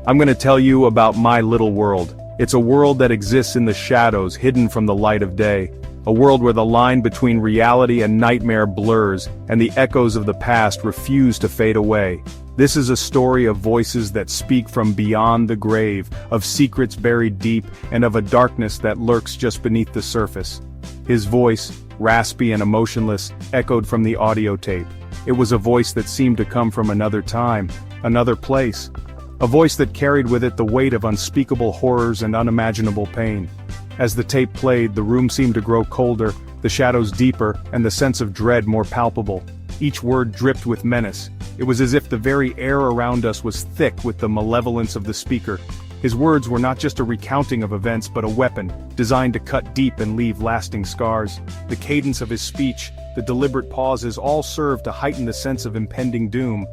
I'm going to tell you about my little world. It's a world that exists in the shadows, hidden from the light of day. A world where the line between reality and nightmare blurs, and the echoes of the past refuse to fade away. This is a story of voices that speak from beyond the grave, of secrets buried deep, and of a darkness that lurks just beneath the surface. His voice, raspy and emotionless, echoed from the audio tape. It was a voice that seemed to come from another time, another place. A voice that carried with it the weight of unspeakable horrors and unimaginable pain. As the tape played, the room seemed to grow colder, the shadows deeper, and the sense of dread more palpable. Each word dripped with menace. It was as if the very air around us was thick with the malevolence of the speaker. His words were not just a recounting of events but a weapon, designed to cut deep and leave lasting scars. The cadence of his speech, the deliberate pauses all served to heighten the sense of impending doom.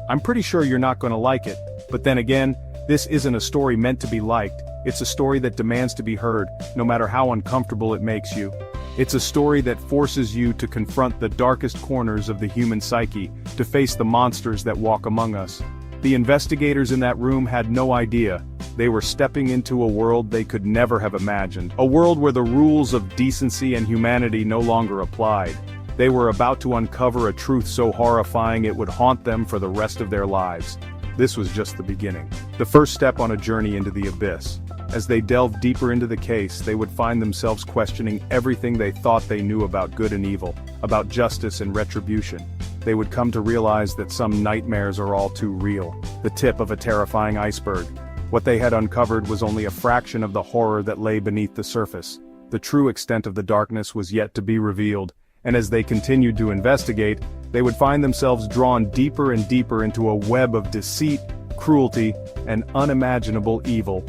I'm pretty sure you're not going to like it, but then again, this isn't a story meant to be liked. It's a story that demands to be heard, no matter how uncomfortable it makes you. It's a story that forces you to confront the darkest corners of the human psyche, to face the monsters that walk among us. The investigators in that room had no idea. They were stepping into a world they could never have imagined. A world where the rules of decency and humanity no longer applied. They were about to uncover a truth so horrifying it would haunt them for the rest of their lives. This was just the beginning. The first step on a journey into the abyss. As they delved deeper into the case, they would find themselves questioning everything they thought they knew about good and evil, about justice and retribution. They would come to realize that some nightmares are all too real, the tip of a terrifying iceberg. What they had uncovered was only a fraction of the horror that lay beneath the surface. The true extent of the darkness was yet to be revealed, and as they continued to investigate, they would find themselves drawn deeper and deeper into a web of deceit, cruelty, and unimaginable evil.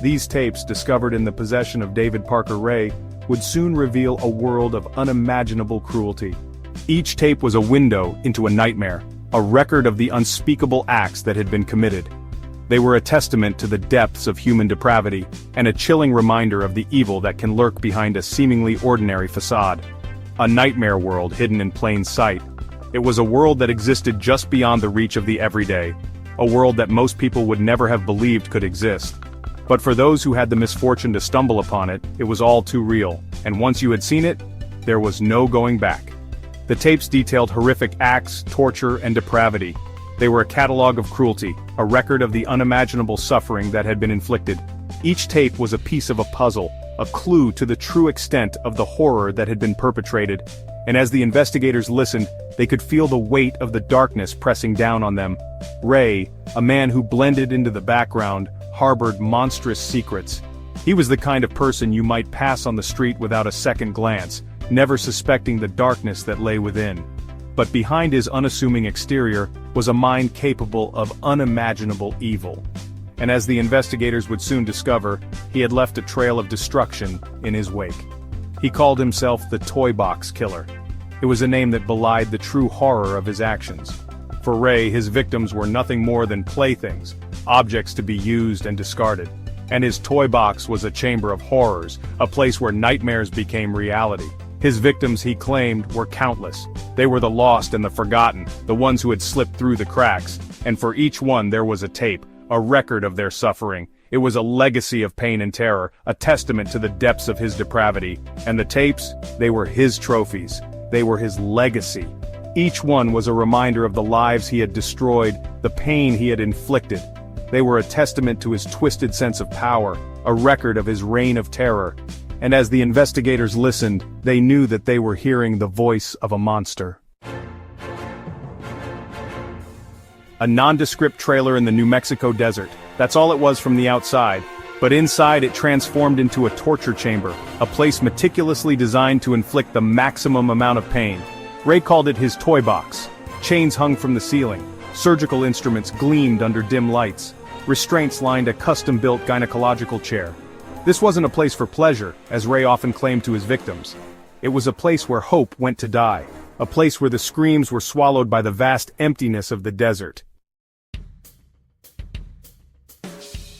These tapes, discovered in the possession of David Parker Ray, would soon reveal a world of unimaginable cruelty. Each tape was a window into a nightmare, a record of the unspeakable acts that had been committed. They were a testament to the depths of human depravity, and a chilling reminder of the evil that can lurk behind a seemingly ordinary facade. A nightmare world hidden in plain sight. It was a world that existed just beyond the reach of the everyday, a world that most people would never have believed could exist. But for those who had the misfortune to stumble upon it, it was all too real, and once you had seen it, there was no going back. The tapes detailed horrific acts, torture, and depravity. They were a catalog of cruelty, a record of the unimaginable suffering that had been inflicted. Each tape was a piece of a puzzle, a clue to the true extent of the horror that had been perpetrated, and as the investigators listened, they could feel the weight of the darkness pressing down on them. Ray, a man who blended into the background, harbored monstrous secrets. He was the kind of person you might pass on the street without a second glance, never suspecting the darkness that lay within. But behind his unassuming exterior was a mind capable of unimaginable evil. And as the investigators would soon discover, he had left a trail of destruction in his wake. He called himself the Toy Box Killer. It was a name that belied the true horror of his actions. For Ray, his victims were nothing more than playthings, objects to be used and discarded. And his toy box was a chamber of horrors, a place where nightmares became reality. His victims, he claimed, were countless. They were the lost and the forgotten, the ones who had slipped through the cracks. And for each one there was a tape, a record of their suffering. It was a legacy of pain and terror, a testament to the depths of his depravity. And the tapes, they were his trophies. They were his legacy. Each one was a reminder of the lives he had destroyed, the pain he had inflicted. They were a testament to his twisted sense of power, a record of his reign of terror. And as the investigators listened, they knew that they were hearing the voice of a monster. A nondescript trailer in the New Mexico desert. That's all it was from the outside. But inside it transformed into a torture chamber, a place meticulously designed to inflict the maximum amount of pain. Ray called it his toy box. Chains hung from the ceiling. Surgical instruments gleamed under dim lights. Restraints lined a custom-built gynecological chair. This wasn't a place for pleasure, as Ray often claimed to his victims. It was a place where hope went to die. A place where the screams were swallowed by the vast emptiness of the desert.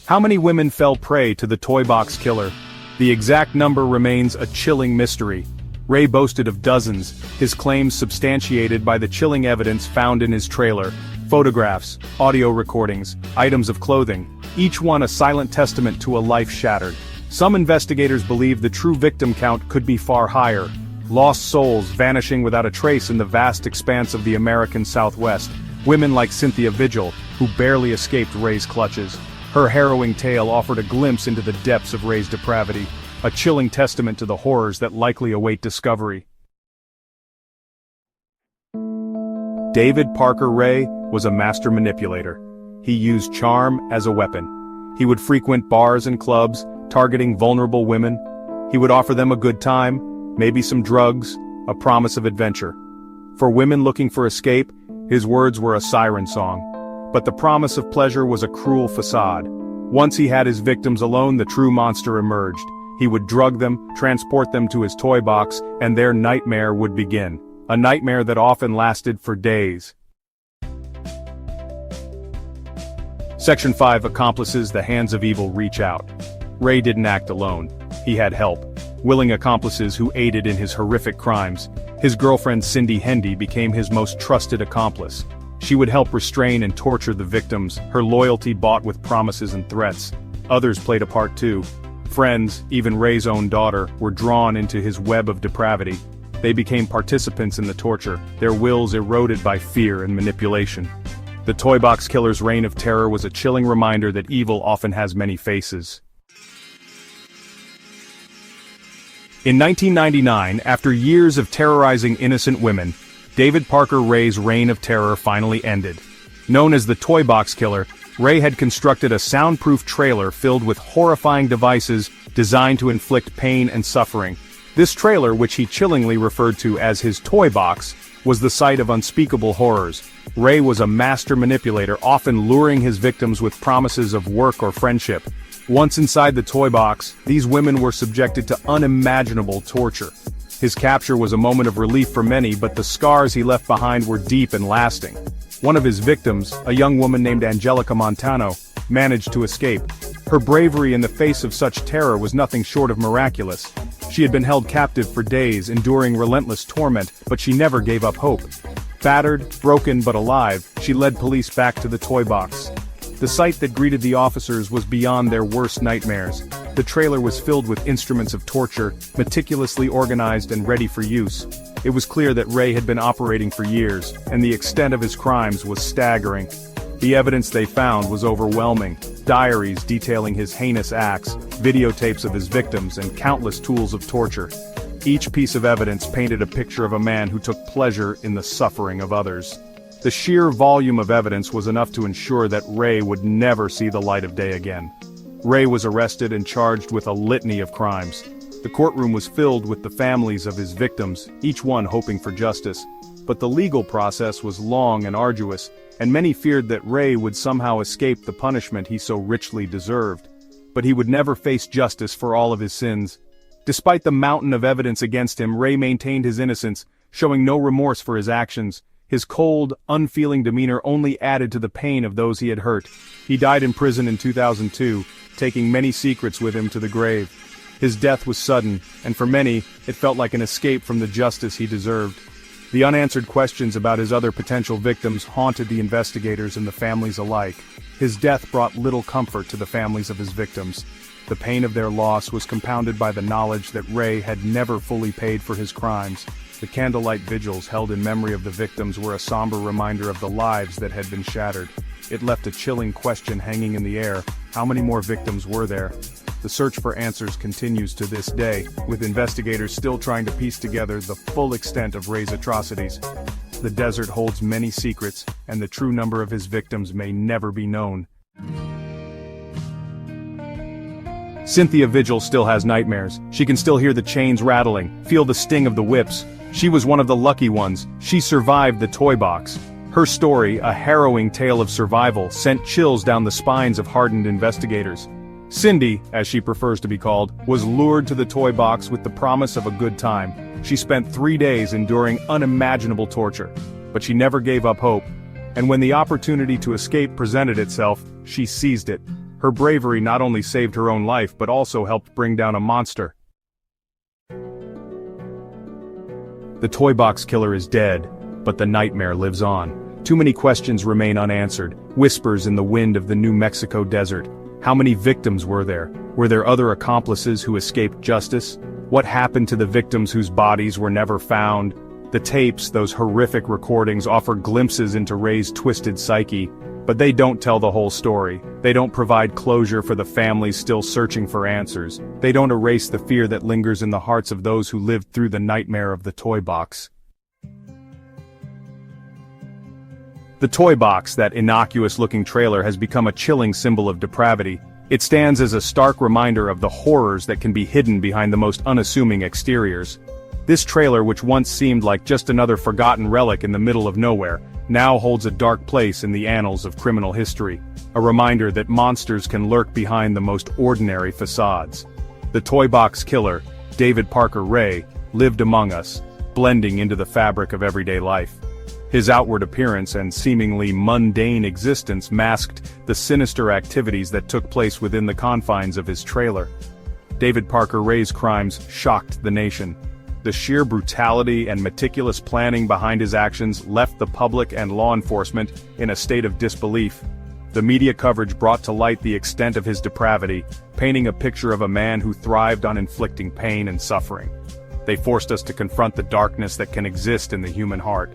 How many women fell prey to the Toy Box Killer? The exact number remains a chilling mystery. Ray boasted of dozens, his claims substantiated by the chilling evidence found in his trailer, photographs, audio recordings, items of clothing. each one a silent testament to a life shattered. Some investigators believe the true victim count could be far higher. Lost souls vanishing without a trace in the vast expanse of the American Southwest. Women like Cynthia Vigil, who barely escaped Ray's clutches. Her harrowing tale offered a glimpse into the depths of Ray's depravity, a chilling testament to the horrors that likely await discovery. David Parker Ray was a master manipulator. He used charm as a weapon. He would frequent bars and clubs, targeting vulnerable women. He would offer them a good time, maybe some drugs, a promise of adventure. For women looking for escape, his words were a siren song. But the promise of pleasure was a cruel facade. Once he had his victims alone, the true monster emerged. He would drug them, transport them to his toy box, and their nightmare would begin. A nightmare that often lasted for days. Section 5 Accomplices. The hands of evil reach out. Ray didn't act alone. He had help. Willing accomplices who aided in his horrific crimes. His girlfriend Cindy Hendy became his most trusted accomplice. She would help restrain and torture the victims, her loyalty bought with promises and threats. Others played a part too. Friends, even Ray's own daughter, were drawn into his web of depravity. They became participants in the torture, their wills eroded by fear and manipulation. The Toy Box Killer's reign of terror was a chilling reminder that evil often has many faces. In 1999, after years of terrorizing innocent women, David Parker Ray's reign of terror finally ended. Known as the Toy Box Killer, Ray had constructed a soundproof trailer filled with horrifying devices designed to inflict pain and suffering. This trailer, which he chillingly referred to as his toy box, was the site of unspeakable horrors. Ray was a master manipulator, often luring his victims with promises of work or friendship. Once inside the toy box, these women were subjected to unimaginable torture. His capture was a moment of relief for many, but the scars he left behind were deep and lasting. One of his victims, a young woman named Angelica Montano, managed to escape. Her bravery in the face of such terror was nothing short of miraculous. She had been held captive for days, enduring relentless torment, but she never gave up hope. Battered, broken but alive, she led police back to the toy box. The sight that greeted the officers was beyond their worst nightmares. The trailer was filled with instruments of torture, meticulously organized and ready for use. It was clear that Ray had been operating for years, and the extent of his crimes was staggering. The evidence they found was overwhelming. Diaries detailing his heinous acts, videotapes of his victims, and countless tools of torture. Each piece of evidence painted a picture of a man who took pleasure in the suffering of others. The sheer volume of evidence was enough to ensure that Ray would never see the light of day again. Ray was arrested and charged with a litany of crimes. The courtroom was filled with the families of his victims, each one hoping for justice. But the legal process was long and arduous, and many feared that Ray would somehow escape the punishment he so richly deserved. But he would never face justice for all of his sins. Despite the mountain of evidence against him, Ray maintained his innocence, showing no remorse for his actions. His cold, unfeeling demeanor only added to the pain of those he had hurt. He died in prison in 2002, taking many secrets with him to the grave. His death was sudden, and for many, it felt like an escape from the justice he deserved. The unanswered questions about his other potential victims haunted the investigators and the families alike. His death brought little comfort to the families of his victims. The pain of their loss was compounded by the knowledge that Ray had never fully paid for his crimes. The candlelight vigils held in memory of the victims were a somber reminder of the lives that had been shattered. It left a chilling question hanging in the air: how many more victims were there? The search for answers continues to this day, with investigators still trying to piece together the full extent of Ray's atrocities. The desert holds many secrets, and the true number of his victims may never be known. Cynthia Vigil still has nightmares. She can still hear the chains rattling, feel the sting of the whips. She was one of the lucky ones. She survived the toy box. Her story, a harrowing tale of survival, sent chills down the spines of hardened investigators. Cindy, as she prefers to be called, was lured to the toy box with the promise of a good time. She spent 3 days enduring unimaginable torture. But she never gave up hope. And when the opportunity to escape presented itself, she seized it. Her bravery not only saved her own life but also helped bring down a monster. The Toy Box Killer is dead, but the nightmare lives on. Too many questions remain unanswered, whispers in the wind of the New Mexico desert. How many victims were there? Were there other accomplices who escaped justice? What happened to the victims whose bodies were never found? The tapes, those horrific recordings, offer glimpses into Ray's twisted psyche, but they don't tell the whole story. They don't provide closure for the families still searching for answers. They don't erase the fear that lingers in the hearts of those who lived through the nightmare of the toy box. The toy box, that innocuous-looking trailer, has become a chilling symbol of depravity. It stands as a stark reminder of the horrors that can be hidden behind the most unassuming exteriors. This trailer, which once seemed like just another forgotten relic in the middle of nowhere, now holds a dark place in the annals of criminal history, a reminder that monsters can lurk behind the most ordinary facades. The toy box killer, David Parker Ray, lived among us, blending into the fabric of everyday life. His outward appearance and seemingly mundane existence masked the sinister activities that took place within the confines of his trailer. David Parker Ray's crimes shocked the nation. The sheer brutality and meticulous planning behind his actions left the public and law enforcement in a state of disbelief. The media coverage brought to light the extent of his depravity, painting a picture of a man who thrived on inflicting pain and suffering. They forced us to confront the darkness that can exist in the human heart.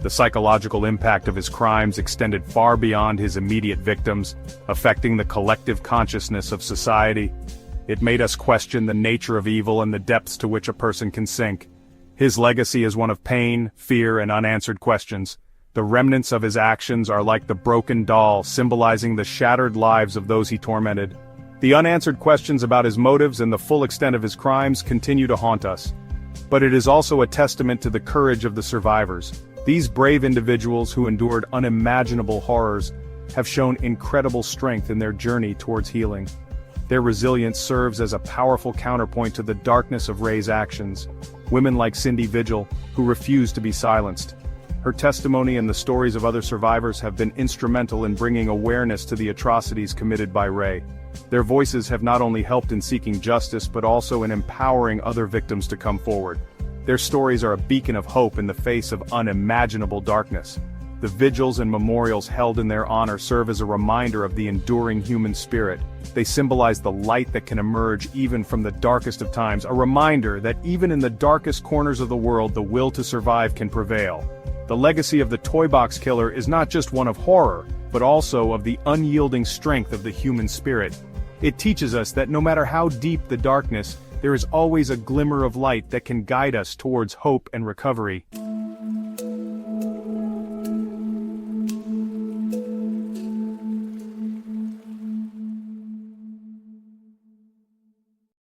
The psychological impact of his crimes extended far beyond his immediate victims, affecting the collective consciousness of society. It made us question the nature of evil and the depths to which a person can sink. His legacy is one of pain, fear, and unanswered questions. The remnants of his actions are like the broken doll, symbolizing the shattered lives of those he tormented. The unanswered questions about his motives and the full extent of his crimes continue to haunt us. But it is also a testament to the courage of the survivors. These brave individuals who endured unimaginable horrors have shown incredible strength in their journey towards healing. Their resilience serves as a powerful counterpoint to the darkness of Ray's actions. Women like Cindy Vigil, who refused to be silenced. Her testimony and the stories of other survivors have been instrumental in bringing awareness to the atrocities committed by Ray. Their voices have not only helped in seeking justice but also in empowering other victims to come forward. Their stories are a beacon of hope in the face of unimaginable darkness. The vigils and memorials held in their honor serve as a reminder of the enduring human spirit. They symbolize the light that can emerge even from the darkest of times, a reminder that even in the darkest corners of the world, the will to survive can prevail. The legacy of the toy box killer is not just one of horror, but also of the unyielding strength of the human spirit. It teaches us that no matter how deep the darkness, there is always a glimmer of light that can guide us towards hope and recovery.